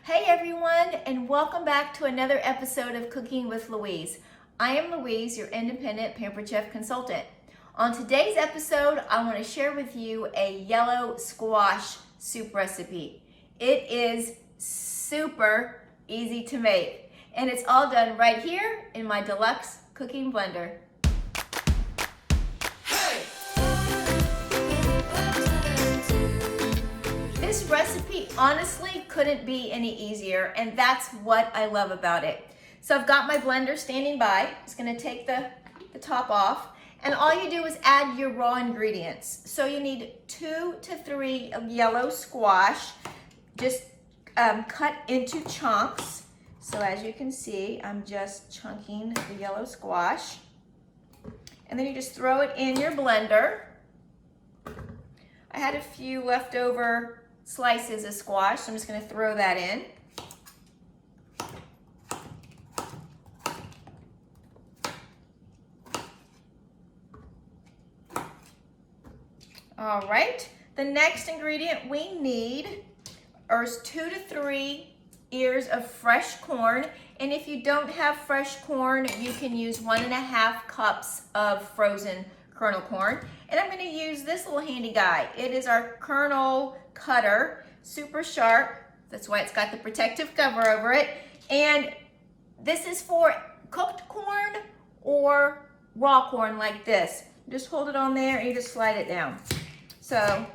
Hey everyone, and welcome back to another episode of Cooking with Louise. I am Louise, your Independent Pampered Chef consultant. On today's episode, I want to share with you a yellow squash soup recipe. It is super easy to make, and it's all done right here in my Deluxe Cooking Blender. This recipe honestly couldn't be any easier, and that's what I love about it. So I've got my blender standing by. Just gonna take the top off, and all you do is add your raw ingredients. So you need 2 to 3 of yellow squash, just cut into chunks. So as you can see, I'm just chunking the yellow squash. And then you just throw it in your blender. I had a few leftover slices of squash, so I'm just going to throw that in. All right, the next ingredient we need are 2 to 3 ears of fresh corn, and if you don't have fresh corn, you can use 1.5 cups of frozen kernel corn. And I'm going to use this little handy guy. It is our kernel cutter, super sharp. That's why it's got the protective cover over it. And this is for cooked corn or raw corn like this. Just hold it on there and you just slide it down. So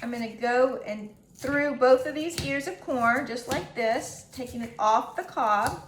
I'm going to go and through both of these ears of corn just like this, taking it off the cob.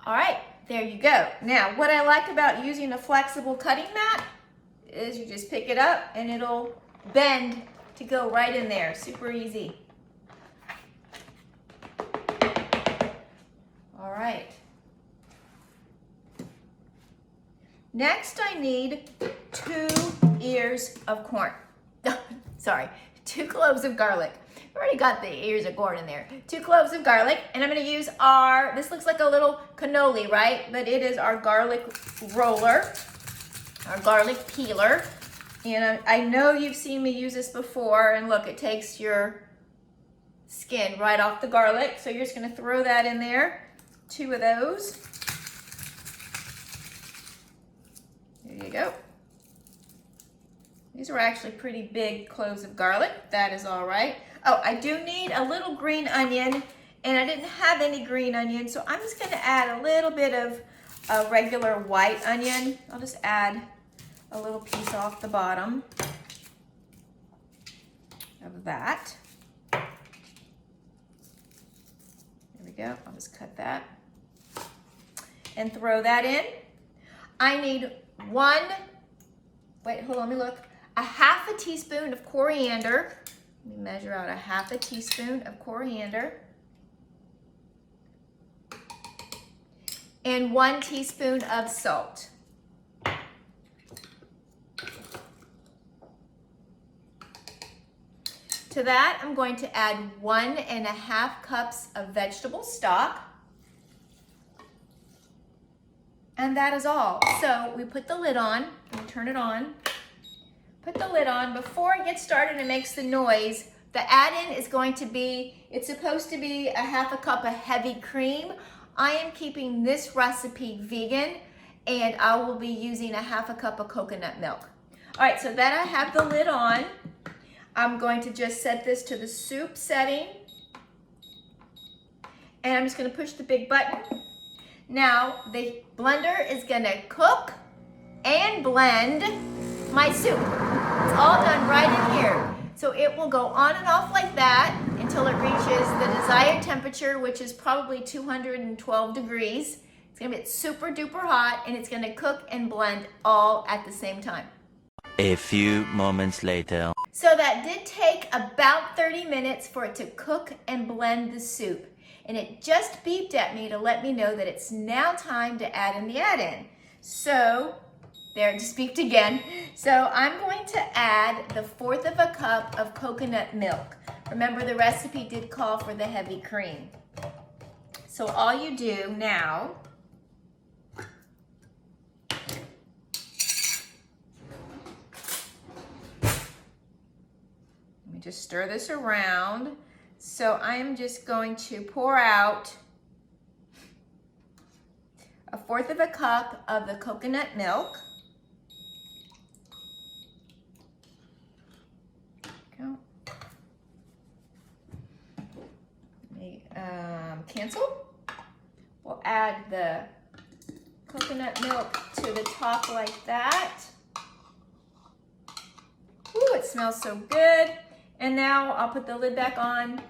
All right, there you go. Now, what I like about using a flexible cutting mat is you just pick it up and it'll bend to go right in there. Super easy. All right. Next, I need 2 ears of corn. Sorry, 2 cloves of garlic. I already got the ears of corn in there. 2 cloves of garlic, and I'm gonna use this looks like a little cannoli, right? But it is our garlic roller, our garlic peeler. And I know you've seen me use this before, and look, it takes your skin right off the garlic. So you're just gonna throw that in there, 2 of those. There you go. These are actually pretty big cloves of garlic. That is all right. Oh, I do need a little green onion, and I didn't have any green onion, so I'm just going to add a little bit of a regular white onion. I'll just add a little piece off the bottom of that. There we go. I'll just cut that and throw that in. I need wait, hold on, let me look. A 1/2 teaspoon of coriander. Let me measure out a 1/2 teaspoon of coriander. And 1 teaspoon of salt. To that, I'm going to add 1.5 cups of vegetable stock. And that is all. So we put the lid on, and we turn it on. Put the lid on. Before it gets started and makes the noise, the add-in is going to be, it's supposed to be a 1/2 cup of heavy cream. I am keeping this recipe vegan, and I will be using a 1/2 cup of coconut milk. All right, so that I have the lid on, I'm going to just set this to the soup setting, and I'm just gonna push the big button. Now, the blender is gonna cook and blend my soup. It's all done right in here. So it will go on and off like that until it reaches the desired temperature, which is probably 212 degrees. It's gonna get super duper hot, and it's gonna cook and blend all at the same time. A few moments later. So that did take about 30 minutes for it to cook and blend the soup. And it just beeped at me to let me know that it's now time to add in the add-in. So, there, it just beeped again. So I'm going to add the 1/4 of a cup of coconut milk. Remember, the recipe did call for the heavy cream. So all you do now, let me just stir this around. So I'm just going to pour out a 1/4 of a cup of the coconut milk. Go. Cancel. We'll add the coconut milk to the top like that. Ooh, it smells so good. And now I'll put the lid back on,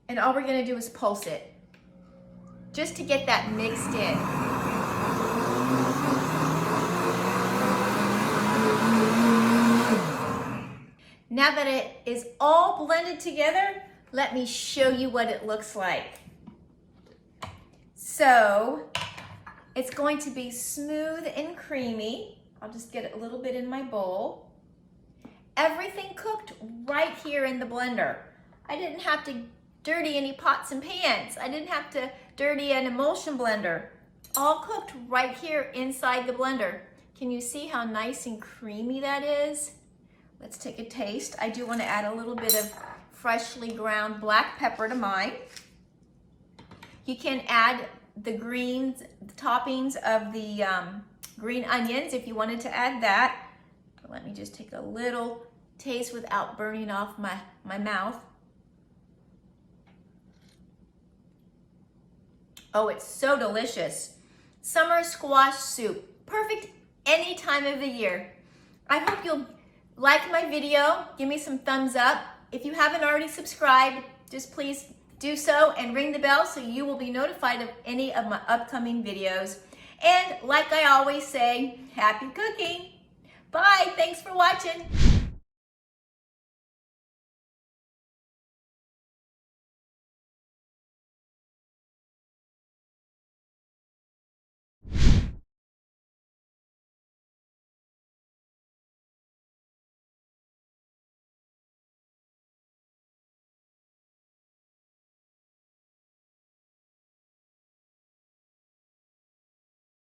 and all we're gonna do is pulse it, just to get that mixed in. Now that it is all blended together, let me show you what it looks like. So, it's going to be smooth and creamy. I'll just get a little bit in my bowl. Everything cooked right here in the blender. I didn't have to dirty any pots and pans. I didn't have to dirty an emulsion blender. All cooked right here inside the blender. Can you see how nice and creamy that is? Let's take a taste. I do want to add a little bit of freshly ground black pepper to mine. You can add the greens, the toppings of the green onions if you wanted to add that. But let me just take a little taste without burning off my mouth. Oh, it's so delicious. Summer squash soup, perfect any time of the year. I hope you'll like my video, give me some thumbs up. If you haven't already subscribed, just please do so and ring the bell so you will be notified of any of my upcoming videos. And like I always say, happy cooking. Bye, thanks for watching.